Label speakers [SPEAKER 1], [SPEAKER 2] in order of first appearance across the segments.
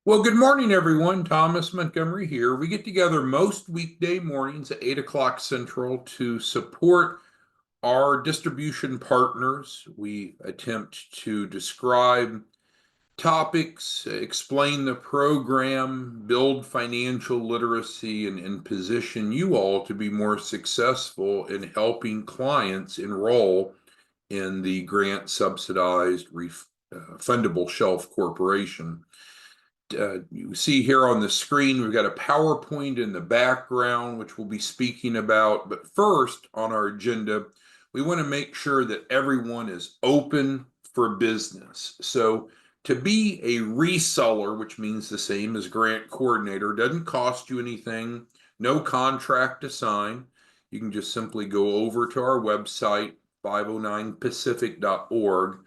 [SPEAKER 1] Well, good morning, everyone. Thomas Montgomery here. We get together most weekday mornings at 8 o'clock Central to support our distribution partners. We attempt to describe topics, explain the program, build financial literacy, and position you all to be more successful in helping clients enroll in the grant subsidized Fundable Shelf Corporation. You see here on the screen, we've got a PowerPoint in the background, which we'll be speaking about. But first on our agenda, we want to make sure that everyone is open for business. So to be a reseller, which means the same as grant coordinator, doesn't cost you anything, no contract to sign. You can just simply go over to our website, 509pacific.org,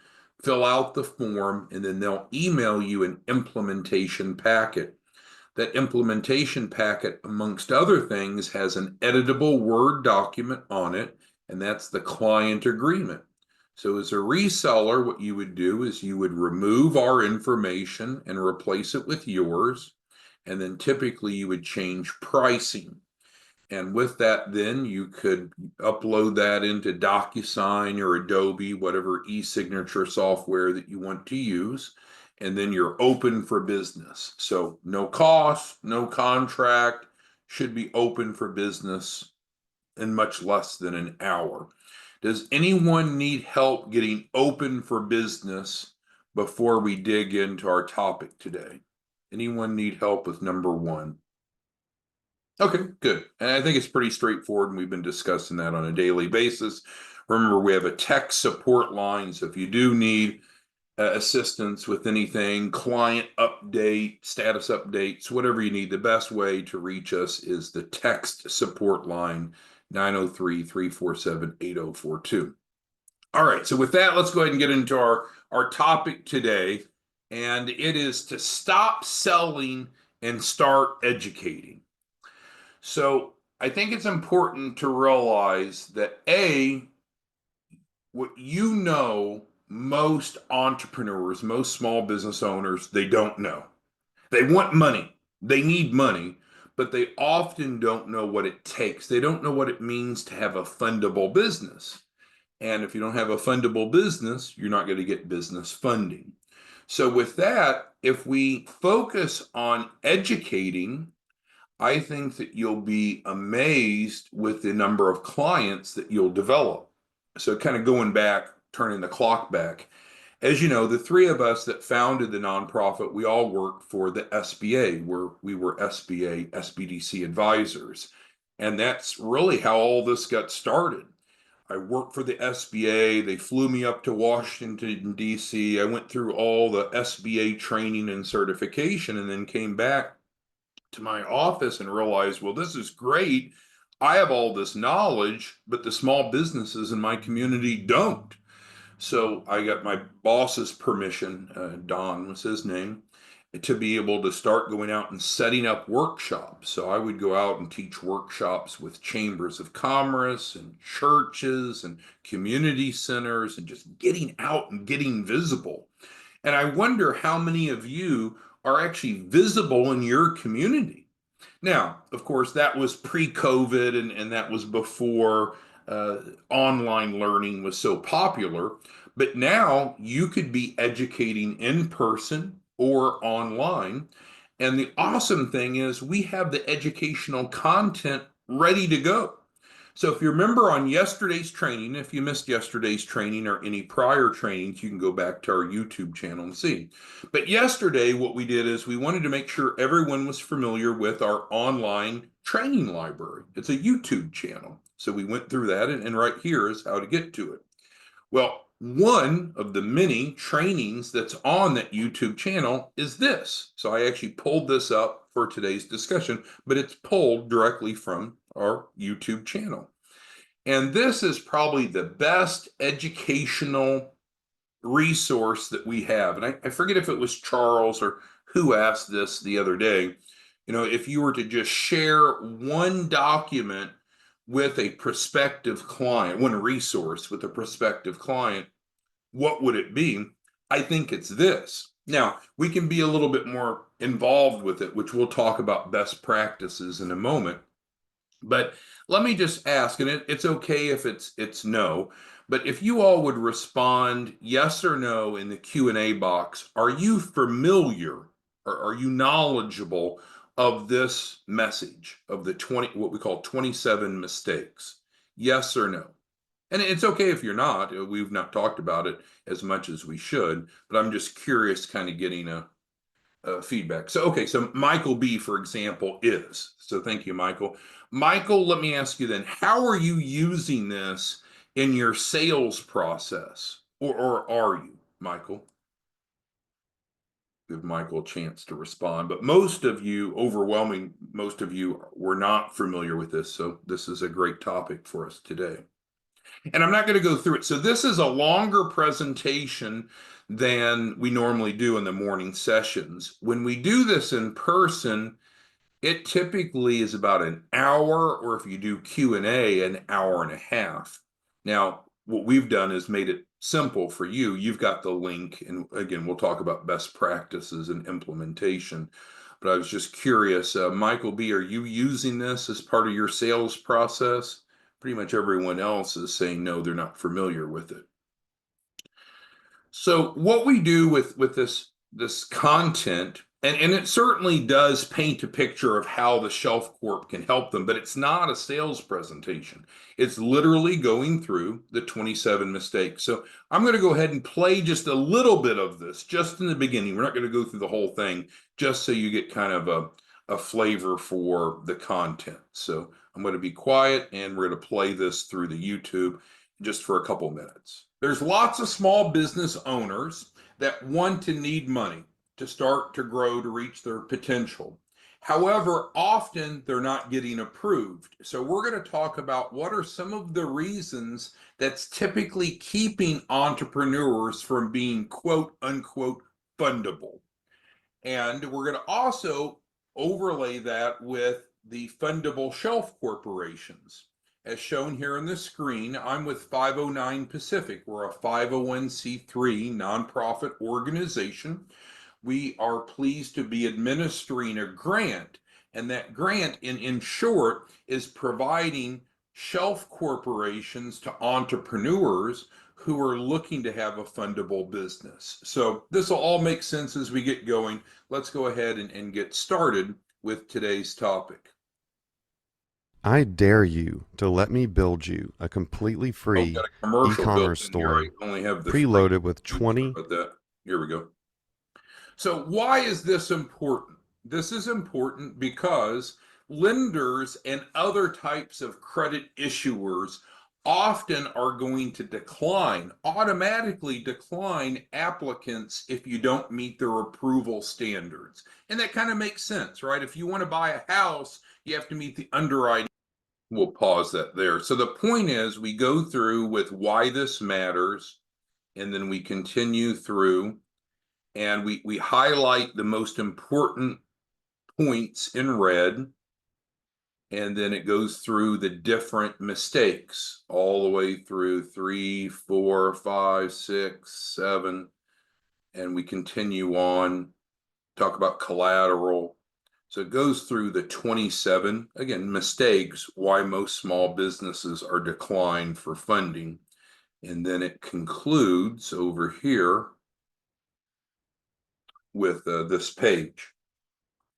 [SPEAKER 1] fill out the form, and then they'll email you an implementation packet. That implementation packet, amongst other things, has an editable Word document on it, and that's the client agreement. So as a reseller, what you would do is you would remove our information and replace it with yours, and then typically you would change pricing. And with that, then you could upload that into DocuSign or Adobe, whatever e-signature software that you want to use. And then you're open for business. So no cost, no contract, should be open for business in much less than an hour. Does anyone need help getting open for business before we dig into our topic today? Anyone need help with number one? Okay, good. And I think it's pretty straightforward, and we've been discussing that on a daily basis. Remember, we have a tech support line, so if you do need assistance with anything, client update, status updates, whatever you need, the best way to reach us is the text support line, 903-347-8042. All right, so with that, let's go ahead and get into our topic today, and it is to stop selling and start educating. So I think it's important to realize that what most entrepreneurs, most small business owners, they don't know. They want money, they need money, but they often don't know what it takes. They don't know what it means to have a fundable business. And if you don't have a fundable business, you're not going to get business funding. So with that, if we focus on educating, I think that you'll be amazed with the number of clients that you'll develop. So, kind of going back, turning the clock back, as you know, the three of us that founded the nonprofit, we all worked for the SBA, where we were SBA, SBDC advisors. And that's really how all this got started. I worked for the SBA. They flew me up to Washington, D.C. I went through all the SBA training and certification and then came back to my office and realized, well, this is great. I have all this knowledge, but the small businesses in my community don't. So I got my boss's permission, Don was his name, to be able to start going out and setting up workshops. So I would go out and teach workshops with chambers of commerce and churches and community centers and just getting out and getting visible. And I wonder how many of you are actually visible in your community. Now, of course, that was pre-COVID and that was before online learning was so popular. But now you could be educating in person or online. And the awesome thing is we have the educational content ready to go. So if you remember on yesterday's training, if you missed yesterday's training or any prior trainings, you can go back to our YouTube channel and see. But yesterday, what we did is we wanted to make sure everyone was familiar with our online training library. It's a YouTube channel. So we went through that, and right here is how to get to it. Well, one of the many trainings that's on that YouTube channel is this. So I actually pulled this up for today's discussion, but it's pulled directly from our YouTube channel. And this is probably the best educational resource that we have. And I forget if it was Charles or who asked this the other day. You know, if you were to just share one document with a prospective client, one resource with a prospective client, what would it be? I think it's this. Now, we can be a little bit more involved with it, which we'll talk about best practices in a moment. But let me just ask, and it's okay if it's no, but if you all would respond yes or no in the Q&A box, are you familiar or are you knowledgeable of this message of the 20, what we call 27 mistakes? Yes or no? And it's okay if you're not. We've not talked about it as much as we should, but I'm just curious, kind of getting a feedback. So, okay, so Michael B, for example, is. So thank you, Michael. Michael, let me ask you then, how are you using this in your sales process? Or are you, Michael? Give Michael a chance to respond. But most of you, overwhelming, most of you were not familiar with this. So this is a great topic for us today. And I'm not going to go through it. So this is a longer presentation than we normally do in the morning sessions. When we do this in person, it typically is about an hour, or if you do Q&A, an hour and a half. Now, what we've done is made it simple for you. You've got the link, and again, we'll talk about best practices and implementation. But I was just curious, Michael B, are you using this as part of your sales process? Pretty much everyone else is saying no, they're not familiar with it. So what we do with this content, and it certainly does paint a picture of how the Shelf Corp can help them, but it's not a sales presentation. It's literally going through the 27 mistakes. So I'm going to go ahead and play just a little bit of this just in the beginning. We're not going to go through the whole thing, just so you get kind of a flavor for the content. So I'm going to be quiet and we're going to play this through the YouTube just for a couple minutes. There's lots of small business owners that want to need money to start to grow to reach their potential. However, often they're not getting approved. So we're going to talk about what are some of the reasons that's typically keeping entrepreneurs from being quote unquote fundable. And we're going to also overlay that with the fundable shelf corporations. As shown here on the screen, I'm with 509 Pacific. We're a 501c3 nonprofit organization. We are pleased to be administering a grant, and that grant, in short, is providing shelf corporations to entrepreneurs who are looking to have a fundable business. So this will all make sense as we get going. Let's go ahead and get started with today's topic.
[SPEAKER 2] I dare you to let me build you a completely
[SPEAKER 1] Oh,
[SPEAKER 2] free
[SPEAKER 1] got a commercial built
[SPEAKER 2] e-commerce
[SPEAKER 1] in here. I
[SPEAKER 2] store
[SPEAKER 1] only have the free.
[SPEAKER 2] preloaded with
[SPEAKER 1] Oops, sorry
[SPEAKER 2] 20.
[SPEAKER 1] about that. Here we go. So why is this important? This is important because lenders and other types of credit issuers often are going to automatically decline applicants if you don't meet their approval standards. And that kind of makes sense, right? If you want to buy a house, you have to meet the underwriting. We'll pause that there. So the point is, we go through with why this matters, and then we continue through and we highlight the most important points in red, and then it goes through the different mistakes all the way through 3, 4, 5, 6, 7, and we continue on, talk about collateral. So it goes through the 27, again, mistakes, why most small businesses are declined for funding. And then it concludes over here with this page.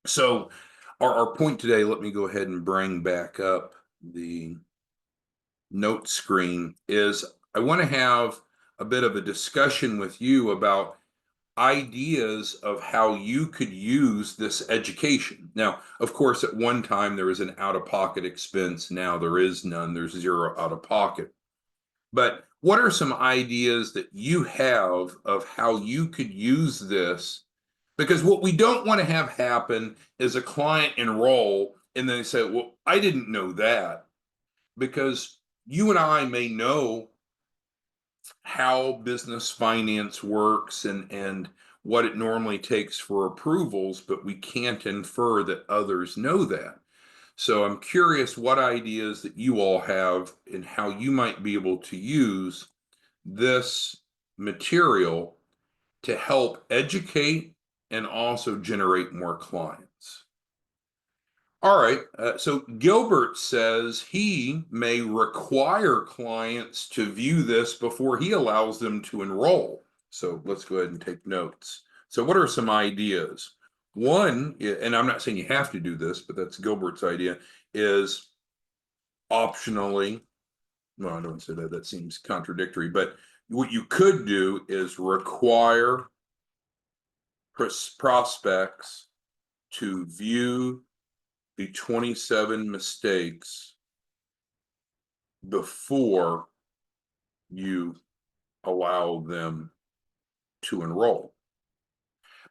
[SPEAKER 1] So our point today, let me go ahead and bring back up the note screen, is I want to have a bit of a discussion with you about ideas of how you could use this education. Now, of course, at one time there was an out-of-pocket expense. Now there is none. There's zero out-of-pocket. But what are some ideas that you have of how you could use this? Because what we don't want to have happen is a client enroll and then they say, well, I didn't know that. Because you and I may know how business finance works and what it normally takes for approvals, but we can't infer that others know that. So I'm curious what ideas that you all have and how you might be able to use this material to help educate and also generate more clients. All right, so Gilbert says he may require clients to view this before he allows them to enroll. So let's go ahead and take notes. So, what are some ideas? One, and I'm not saying you have to do this, but that's Gilbert's idea, is optionally, well, I don't say that, that seems contradictory, but what you could do is require prospects to view the 27 mistakes before you allow them to enroll.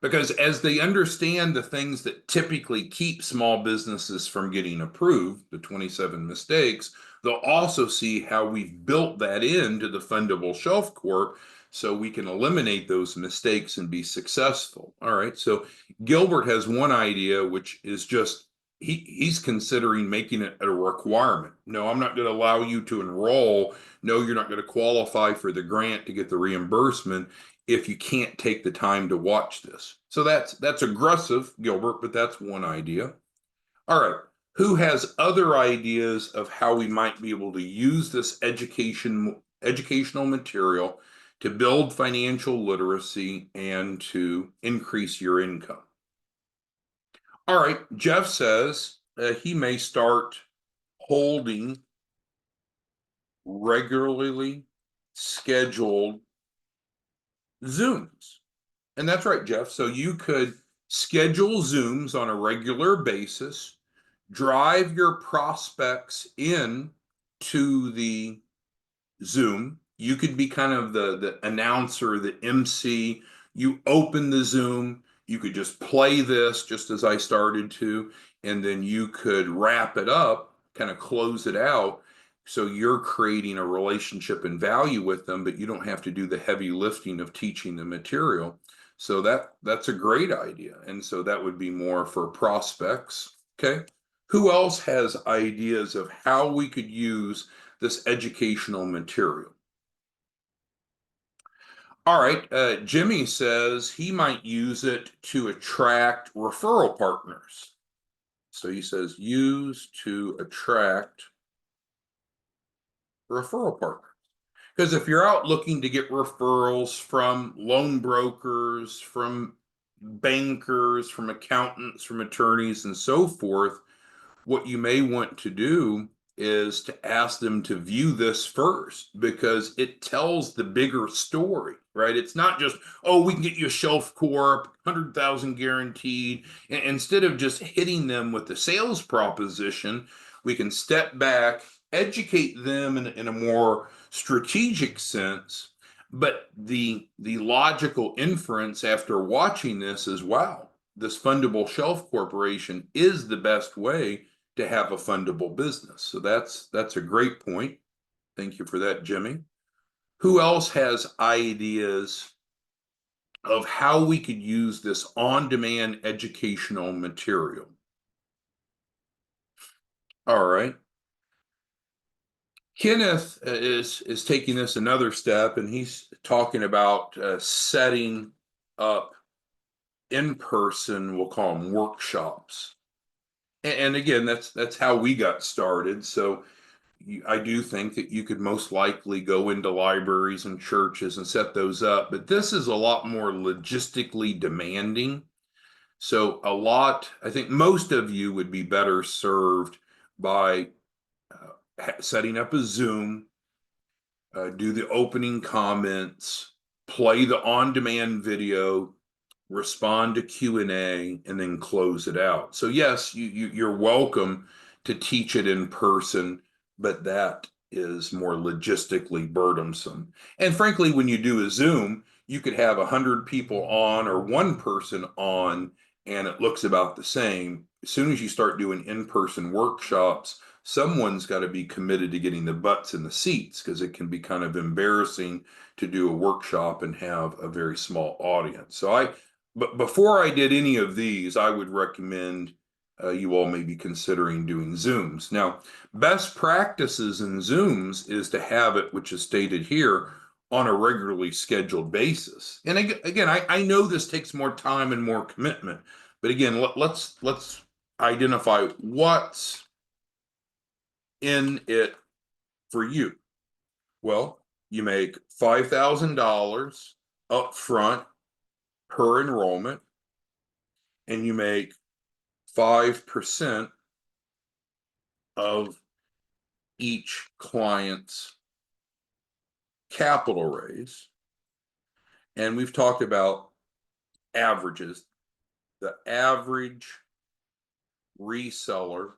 [SPEAKER 1] Because as they understand the things that typically keep small businesses from getting approved, the 27 mistakes, they'll also see how we've built that into the Fundable Shelf Corp so we can eliminate those mistakes and be successful. All right. So Gilbert has one idea, which is just he's considering making it a requirement. No, I'm not going to allow you to enroll. No, you're not going to qualify for the grant to get the reimbursement if you can't take the time to watch this. So that's aggressive, Gilbert, but that's one idea. All right. Who has other ideas of how we might be able to use this educational material to build financial literacy and to increase your income? All right. Jeff says he may start holding regularly scheduled Zooms. And that's right, Jeff. So you could schedule Zooms on a regular basis, drive your prospects in to the Zoom. You could be kind of the announcer, the MC. You open the Zoom. You could just play this just as I started to, and then you could wrap it up, kind of close it out. So you're creating a relationship and value with them, but you don't have to do the heavy lifting of teaching the material. So that's a great idea. And so that would be more for prospects. Okay. Who else has ideas of how we could use this educational material? All right. Jimmy says he might use it to attract referral partners. So he says use to attract referral partners. Because if you're out looking to get referrals from loan brokers, from bankers, from accountants, from attorneys, and so forth, what you may want to do is to ask them to view this first because it tells the bigger story, right? It's not just, oh, we can get you a shelf corp, 100,000 guaranteed. And instead of just hitting them with the sales proposition, we can step back, educate them in a more strategic sense. But the logical inference after watching this is, wow, this Fundable Shelf Corporation is the best way to have a fundable business. So that's a great point. Thank you for that, Jimmy. Who else has ideas of how we could use this on-demand educational material? All right. Kenneth is taking this another step, and he's talking about setting up in-person, we'll call them workshops. And again, that's how we got started. So I do think that you could most likely go into libraries and churches and set those up, but this is a lot more logistically demanding. So I think most of you would be better served by setting up a Zoom, do the opening comments, play the on-demand video, respond to Q&A, and then close it out. So yes, you're welcome to teach it in person, but that is more logistically burdensome. And frankly, when you do a Zoom, you could have 100 people on or one person on, and it looks about the same. As soon as you start doing in-person workshops, someone's got to be committed to getting the butts in the seats because it can be kind of embarrassing to do a workshop and have a very small audience. But before I did any of these, I would recommend you all may be considering doing Zooms. Now, best practices in Zooms is to have it, which is stated here, on a regularly scheduled basis. And again, I know this takes more time and more commitment, but again, let's identify what's in it for you. Well, you make $5,000 upfront per enrollment, and you make 5% of each client's capital raise. And we've talked about averages. The average reseller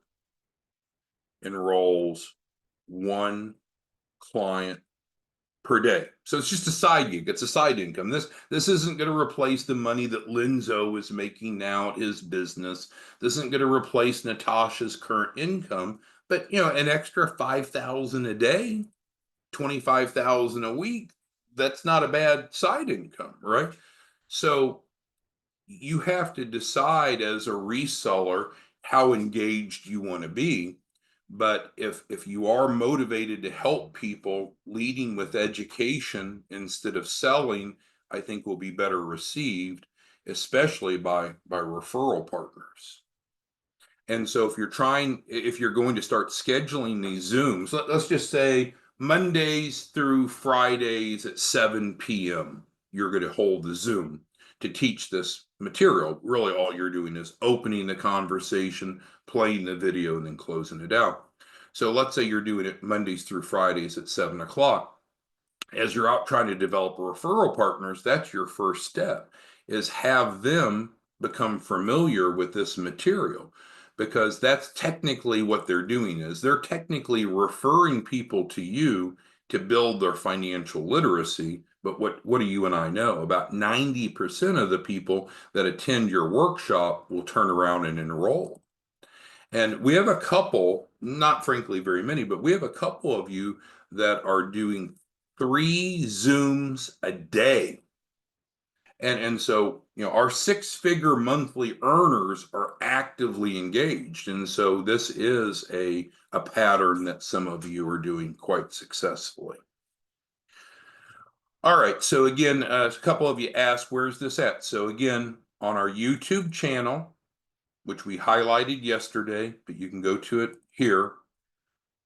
[SPEAKER 1] enrolls one client per day. So it's just a side gig. It's a side income. This isn't going to replace the money that Linzo is making now at his business. This isn't going to replace Natasha's current income, but an extra 5,000 a day, 25,000 a week, that's not a bad side income, right? So you have to decide as a reseller how engaged you want to be. But if you are motivated to help people, leading with education instead of selling, I think will be better received, especially by referral partners. And so if you're going to start scheduling these Zooms, let's just say Mondays through Fridays at 7 p.m., you're going to hold the Zoom to teach this material. Really, all you're doing is opening the conversation, playing the video, and then closing it out. So let's say you're doing it Mondays through Fridays at 7 o'clock. As you're out trying to develop referral partners, that's your first step, is have them become familiar with this material, because that's technically what they're doing. Is they're technically referring people to you to build their financial literacy. But what do you and I know? About 90% of the people that attend your workshop will turn around and enroll. And we have a couple, not frankly very many, but we have a couple of you that are doing 3 Zooms a day. And so, our 6-figure monthly earners are actively engaged. And so this is a pattern that some of you are doing quite successfully. All right. So again, a couple of you asked, where's this at? So again, on our YouTube channel, which we highlighted yesterday, but you can go to it here.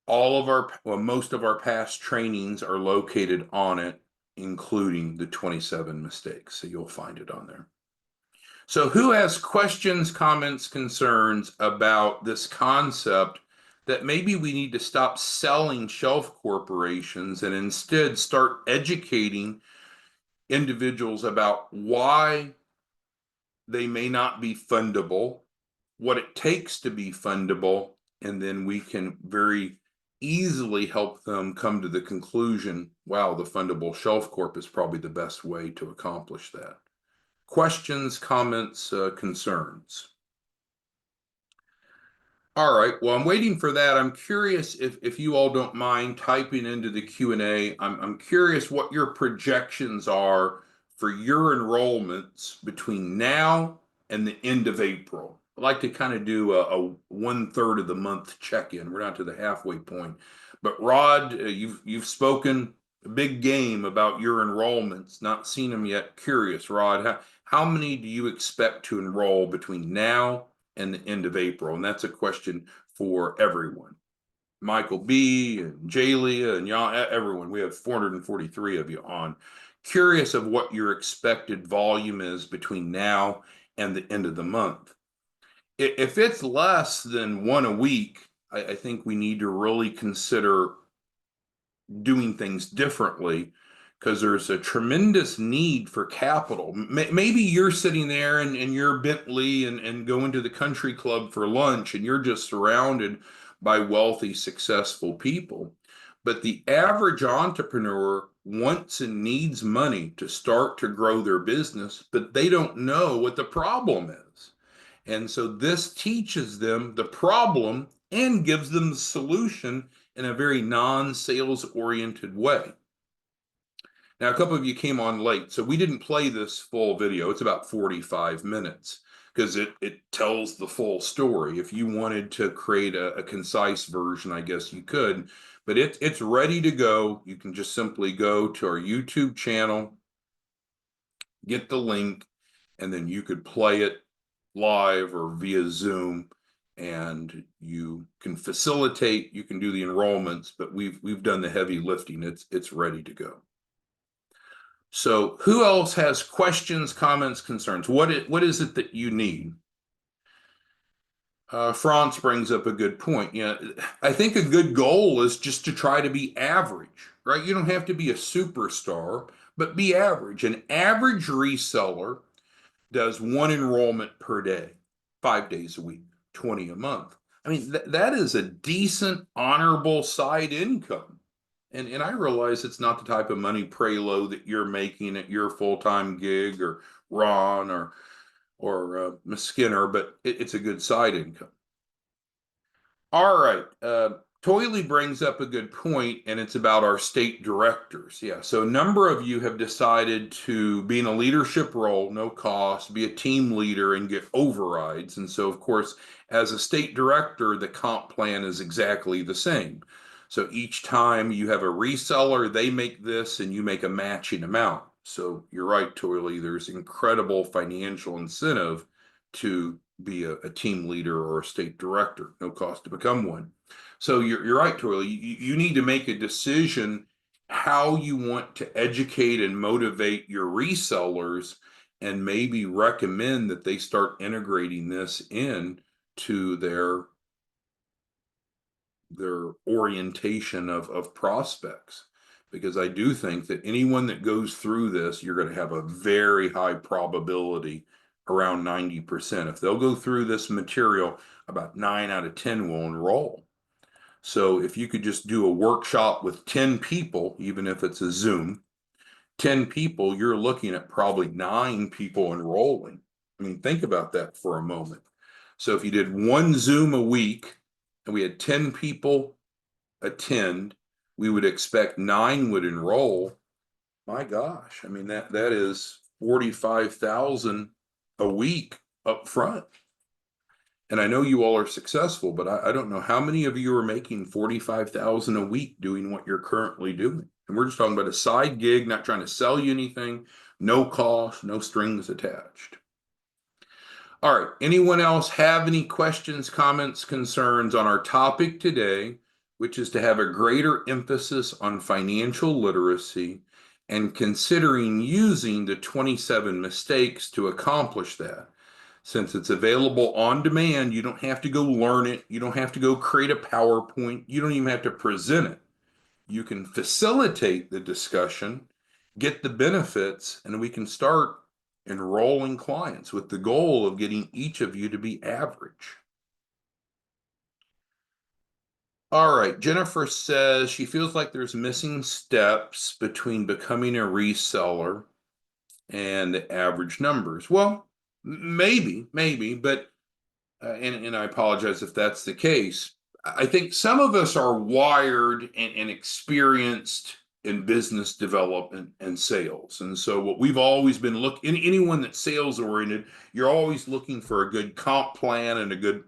[SPEAKER 1] Most of our past trainings are located on it, including the 27 mistakes. So you'll find it on there. So who has questions, comments, concerns about this concept that maybe we need to stop selling shelf corporations and instead start educating individuals about why they may not be fundable, what it takes to be fundable, and then we can very easily help them come to the conclusion, wow, the Fundable Shelf Corp is probably the best way to accomplish that. Questions, comments, concerns? All right, well, I'm waiting for that. I'm curious if you all don't mind typing into the Q&A. I'm curious what your projections are for your enrollments between now and the end of April. I'd like to kind of do a 1/3 of the month check-in. We're not to the halfway point. But Rod, you've spoken a big game about your enrollments. Not seen them yet. Curious, Rod, how many do you expect to enroll between now and the end of April? And that's a question for everyone. Michael B. and Jalia and y'all, everyone. We have 443 of you on. Curious of what your expected volume is between now and the end of the month. If it's less than one a week, I think we need to really consider doing things differently, because there's a tremendous need for capital. Maybe you're sitting there and you're Bentley and going to the country club for lunch and you're just surrounded by wealthy, successful people. But the average entrepreneur wants and needs money to start to grow their business, but they don't know what the problem is. And so this teaches them the problem and gives them the solution in a very non-sales oriented way. Now, a couple of you came on late, so we didn't play this full video. It's about 45 minutes because it tells the full story. If you wanted to create a concise version, I guess you could, But it's ready to go. You can just simply go to our YouTube channel, get the link, and then you could play it live or via Zoom, and you can facilitate, you can do the enrollments, but we've done the heavy lifting. It's ready to go. So who else has questions, comments, concerns? What is it that you need? Franz brings up a good point. I think a good goal is just to try to be average, right? You don't have to be a superstar, but be average. An average reseller does one enrollment per day, 5 days a week, 20 a month. I mean, that is a decent, honorable side income. And I realize it's not the type of money, Prelo, that you're making at your full-time gig, or Ron, or Miss Skinner, but it's a good side income. All right. Toily brings up a good point, and it's about our state directors. Yeah. So a number of you have decided to be in a leadership role, no cost, be a team leader and get overrides. And so, of course, as a state director, the comp plan is exactly the same. So each time you have a reseller, they make this and you make a matching amount. So you're right, Toily, there's incredible financial incentive to be a team leader or a state director, no cost to become one. So you're right, Toily. You need to make a decision how you want to educate and motivate your resellers, and maybe recommend that they start integrating this in to their orientation of prospects. Because I do think that anyone that goes through this, you're going to have a very high probability, around 90%. If they'll go through this material, about 9 out of 10 will enroll. So if you could just do a workshop with 10 people, even if it's a Zoom, 10 people, you're looking at probably 9 people enrolling. I mean, think about that for a moment. So if you did one Zoom a week and we had 10 people attend, we would expect 9 would enroll. My gosh, I mean, that is 45,000 a week up front. And I know you all are successful, but I don't know how many of you are making 45,000 a week doing what you're currently doing. And we're just talking about a side gig, not trying to sell you anything, no cost, no strings attached. All right, anyone else have any questions, comments, concerns on our topic today, which is to have a greater emphasis on financial literacy and considering using the 27 mistakes to accomplish that? Since it's available on demand, you don't have to go learn it. You don't have to go create a PowerPoint. You don't even have to present it. You can facilitate the discussion, get the benefits, and we can start enrolling clients with the goal of getting each of you to be average. All right, Jennifer says she feels like there's missing steps between becoming a reseller and the average numbers. Well, maybe, but and I apologize if that's the case. I think some of us are wired and experienced in business development and sales. And so what we've always been looking, anyone that's sales oriented, you're always looking for a good comp plan and a good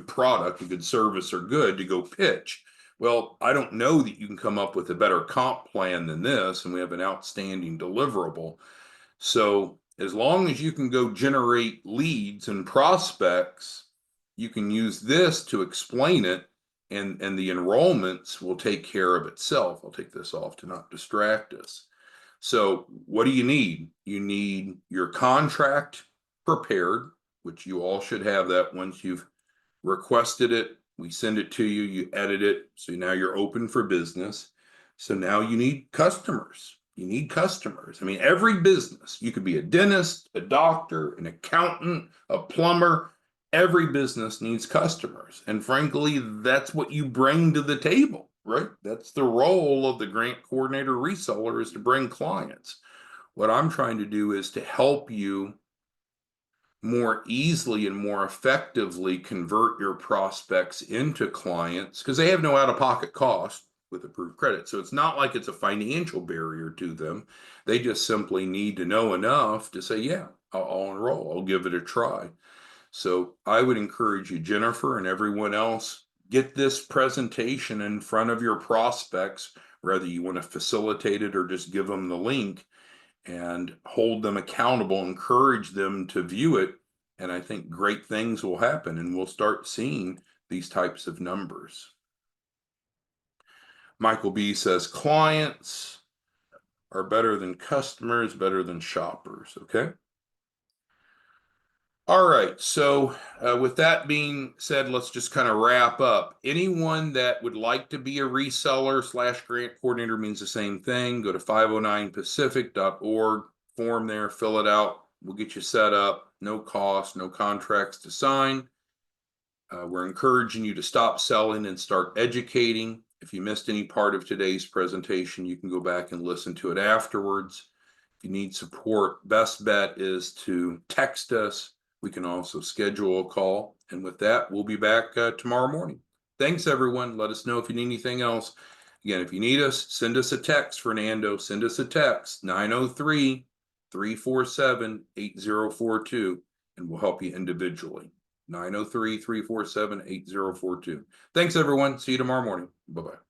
[SPEAKER 1] product, a good service or good to go pitch. Well, I don't know that you can come up with a better comp plan than this, and we have an outstanding deliverable. So as long as you can go generate leads and prospects, you can use this to explain it, and the enrollments will take care of itself. I'll take this off to not distract us. So what do you need? You need your contract prepared, which you all should have that once you've requested it. We send it to you, you edit it. So now you're open for business. So now you need customers. You need customers. I mean, every business, you could be a dentist, a doctor, an accountant, a plumber. Every business needs customers. And frankly, that's what you bring to the table, right? That's the role of the grant coordinator reseller, is to bring clients. What I'm trying to do is to help you more easily and more effectively convert your prospects into clients, because they have no out-of-pocket cost with approved credit. So it's not like it's a financial barrier to them. They just simply need to know enough to say, yeah, I'll enroll, I'll give it a try. So I would encourage you, Jennifer, and everyone else, get this presentation in front of your prospects, whether you want to facilitate it or just give them the link, and hold them accountable, encourage them to view it. And I think great things will happen, and we'll start seeing these types of numbers. Michael B says clients are better than customers, better than shoppers. Okay. All right. So, with that being said, let's just kind of wrap up. Anyone that would like to be a reseller / grant coordinator means the same thing. Go to 509pacific.org, form there, fill it out. We'll get you set up. No cost, no contracts to sign. We're encouraging you to stop selling and start educating. If you missed any part of today's presentation, you can go back and listen to it afterwards. If you need support, best bet is to text us. We can also schedule a call. And with that, we'll be back tomorrow morning. Thanks, everyone. Let us know if you need anything else. Again, if you need us, send us a text, Fernando. Send us a text, 903-347-8042, and we'll help you individually. 903-347-8042. Thanks, everyone. See you tomorrow morning. Bye-bye.